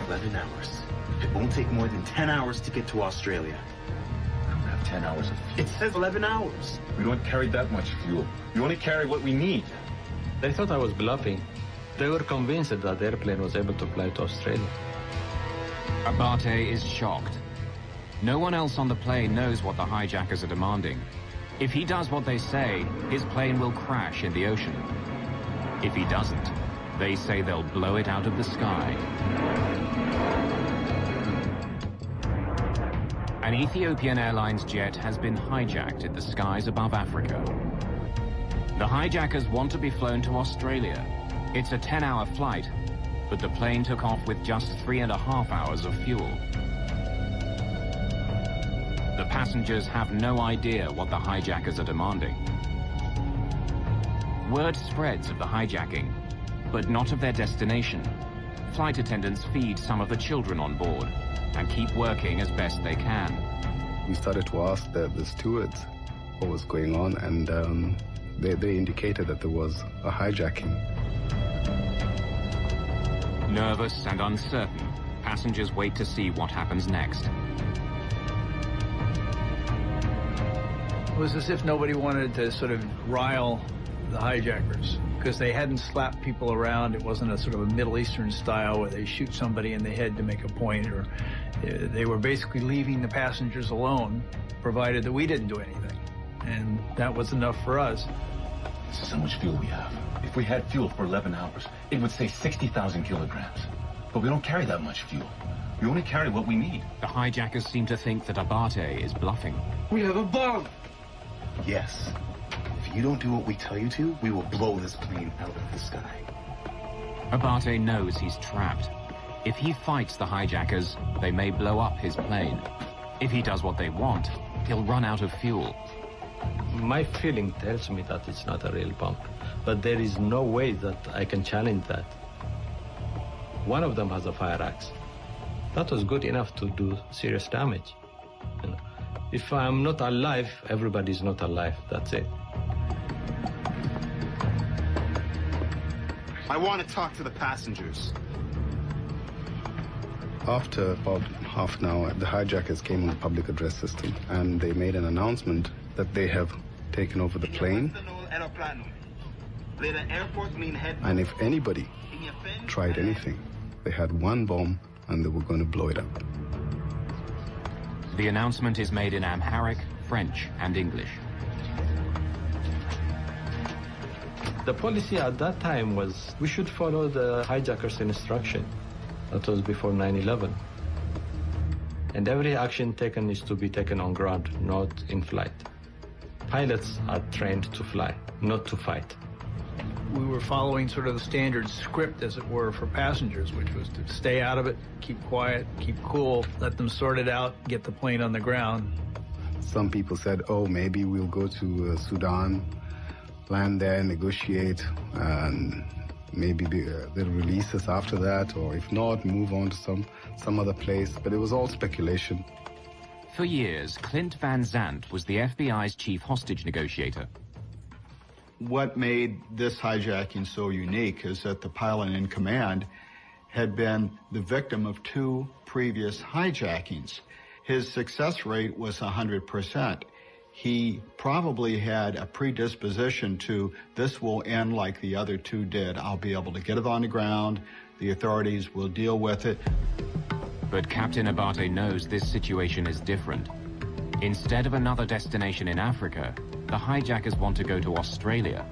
11 hours. It won't take more than 10 hours to get to Australia. We don't have 10 hours of fuel. It says 11 hours. We don't carry that much fuel. We only carry what we need. They thought I was bluffing. They were convinced that the airplane was able to fly to Australia. Abate is shocked. No one else on the plane knows what the hijackers are demanding. If he does what they say, his plane will crash in the ocean. If he doesn't, they say they'll blow it out of the sky. An Ethiopian Airlines jet has been hijacked in the skies above Africa. The hijackers want to be flown to Australia. It's a 10-hour flight, but the plane took off with just 3.5 hours of fuel. The passengers have no idea what the hijackers are demanding. Word spreads of the hijacking, but not of their destination. Flight attendants feed some of the children on board and keep working as best they can. We started to ask the stewards what was going on, and they indicated that there was a hijacking. Nervous and uncertain, passengers wait to see what happens next. It was as if nobody wanted to sort of rile the hijackers, because they hadn't slapped people around. It wasn't a sort of a Middle Eastern style where they shoot somebody in the head to make a point, or they were basically leaving the passengers alone, provided that we didn't do anything. And that was enough for us. This is how much fuel we have. If we had fuel for 11 hours, it would say 60,000 kilograms. But we don't carry that much fuel. We only carry what we need. The hijackers seem to think that Abate is bluffing. We have a bomb! Yes. If you don't do what we tell you to, we will blow this plane out of the sky. Abate knows he's trapped. If he fights the hijackers, they may blow up his plane. If he does what they want, he'll run out of fuel. My feeling tells me that it's not a real bomb, but there is no way that I can challenge that. One of them has a fire axe. That was good enough to do serious damage. You know, if I'm not alive, everybody's not alive. That's it. I want to talk to the passengers. After about half an hour, the hijackers came on the public address system, and they made an announcement that they have taken over the plane. And if anybody tried anything, they had one bomb and they were going to blow it up. The announcement is made in Amharic, French, and English. The policy at that time was we should follow the hijackers' instruction. That was before 9/11. And every action taken is to be taken on ground, not in flight. Pilots are trained to fly, not to fight. We were following sort of the standard script, as it were, for passengers, which was to stay out of it, keep quiet, keep cool, let them sort it out, get the plane on the ground. Some people said, oh, maybe we'll go to Sudan, land there, negotiate, and maybe they'll release us after that, or if not, move on to some other place. But it was all speculation. For years, Clint Van Zandt was the FBI's chief hostage negotiator. What made this hijacking so unique is that the pilot in command had been the victim of 2 previous hijackings. His success rate was 100%. He probably had a predisposition to, this will end like the other 2 did. I'll be able to get it on the ground. The authorities will deal with it. But Captain Abate knows this situation is different. Instead of another destination in Africa, the hijackers want to go to Australia.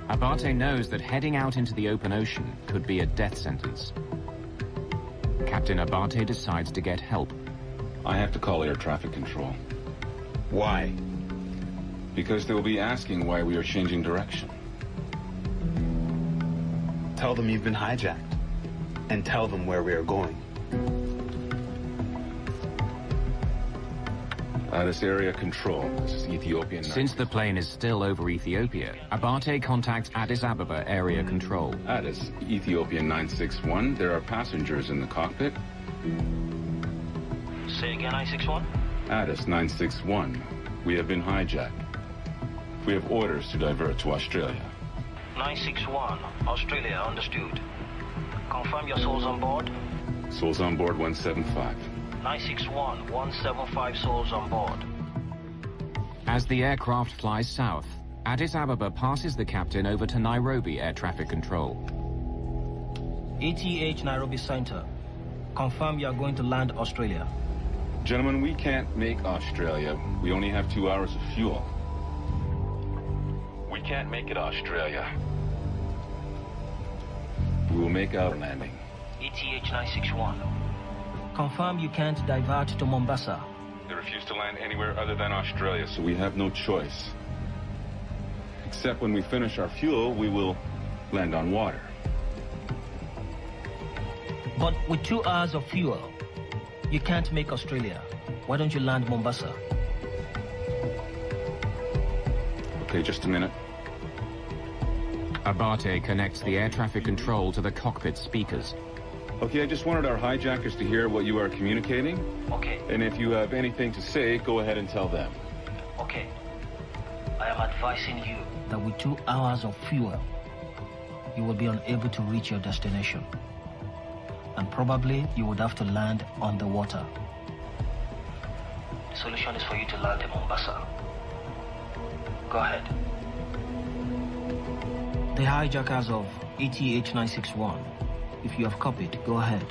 Abate knows that heading out into the open ocean could be a death sentence. Captain Abate decides to get help. I have to call air traffic control. Why? Because they will be asking why we are changing direction. Tell them you've been hijacked. And tell them where we are going. Addis area control. This is Ethiopian. Since the plane is still over Ethiopia, Abate contacts Addis Ababa area control. Addis, Ethiopian 961. There are passengers in the cockpit. Say again, 961? Addis 961. We have been hijacked. We have orders to divert to Australia. 961, Australia, understood. Confirm your souls on board? Souls on board 175. 961, 175 souls on board. As the aircraft flies south, Addis Ababa passes the captain over to Nairobi Air Traffic Control. ATH Nairobi Center. Confirm you are going to land Australia. Gentlemen, we can't make Australia. We only have 2 hours of fuel. We can't make it Australia. We will make our landing. ATH 961. Confirm you can't divert to Mombasa. They refuse to land anywhere other than Australia, so we have no choice. Except when we finish our fuel, we will land on water. But with 2 hours of fuel, you can't make Australia. Why don't you land Mombasa? Okay, just a minute. Abate connects the air traffic control to the cockpit speakers. Okay, I just wanted our hijackers to hear what you are communicating. Okay. And if you have anything to say, go ahead and tell them. Okay. I am advising you that with 2 hours of fuel, you will be unable to reach your destination. And probably you would have to land on the water. The solution is for you to land in Mombasa. Go ahead. The hijackers of ATH 961. If you have copied, go ahead.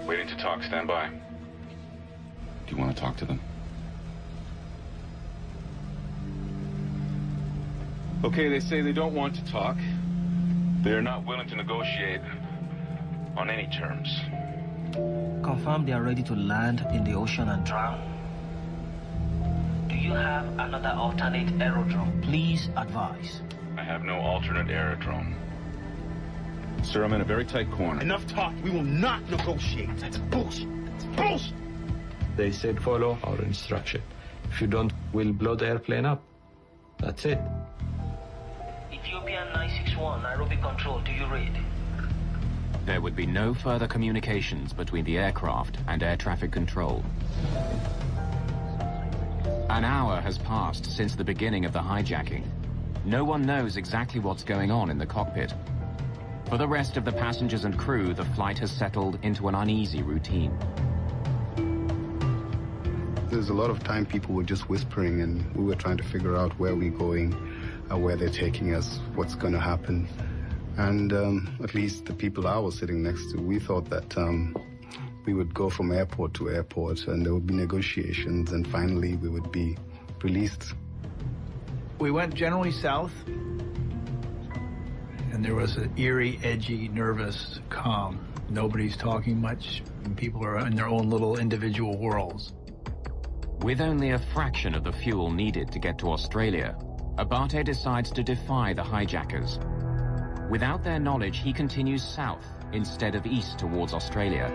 Waiting to talk, stand by. Do you want to talk to them? Okay, they say they don't want to talk. They're not willing to negotiate on any terms. Confirm they are ready to land in the ocean and drown. Do you have another alternate aerodrome? Please advise. I have no alternate aerodrome. Sir, I'm in a very tight corner. Enough talk. We will not negotiate. That's bullshit. It's bullshit. They said follow our instruction. If you don't, we'll blow the airplane up. That's it. Ethiopian 961, Nairobi Control, do you read? There would be no further communications between the aircraft and air traffic control. An hour has passed since the beginning of the hijacking. No one knows exactly what's going on in the cockpit. For the rest of the passengers and crew, the flight has settled into an uneasy routine. There's a lot of time people were just whispering, and we were trying to figure out where we're going, where they're taking us, what's going to happen. And at least the people I was sitting next to, we thought that we would go from airport to airport, and there would be negotiations, and finally we would be released. We went generally south, and there was an eerie, edgy, nervous calm. Nobody's talking much, and people are in their own little individual worlds. With only a fraction of the fuel needed to get to Australia, Abate decides to defy the hijackers. Without their knowledge, he continues south instead of east towards Australia.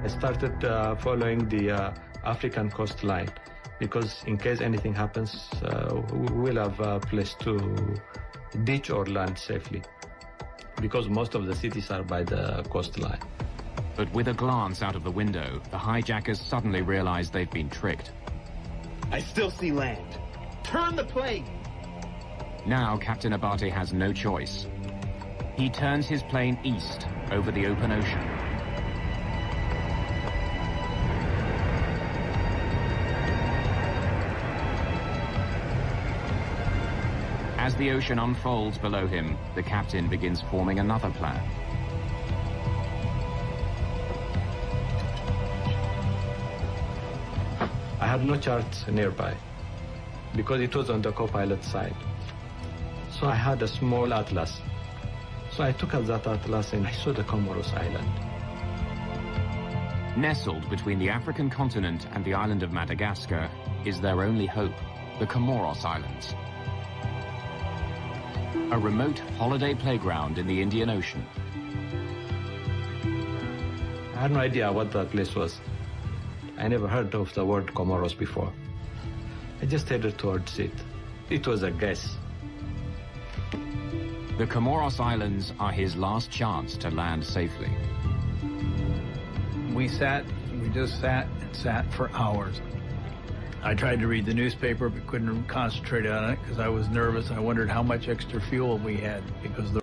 I started following the African coastline because in case anything happens, we'll have a place to ditch or land safely because most of the cities are by the coastline. But with a glance out of the window, the hijackers suddenly realize they've been tricked. I still see land. Turn the plane! Now Captain Abate has no choice. He turns his plane east over the open ocean. As the ocean unfolds below him, the captain begins forming another plan. I had no charts nearby because it was on the co-pilot side. So I had a small atlas. So I took out that atlas and I saw the Comoros Island. Nestled between the African continent and the island of Madagascar is their only hope, the Comoros Islands. A remote holiday playground in the Indian Ocean. I had no idea what that place was. I never heard of the word Comoros before. I just headed towards it. It was a guess. The Comoros Islands are his last chance to land safely. We just sat and sat for hours. I tried to read the newspaper but couldn't concentrate on it because I was nervous. I wondered how much extra fuel we had because the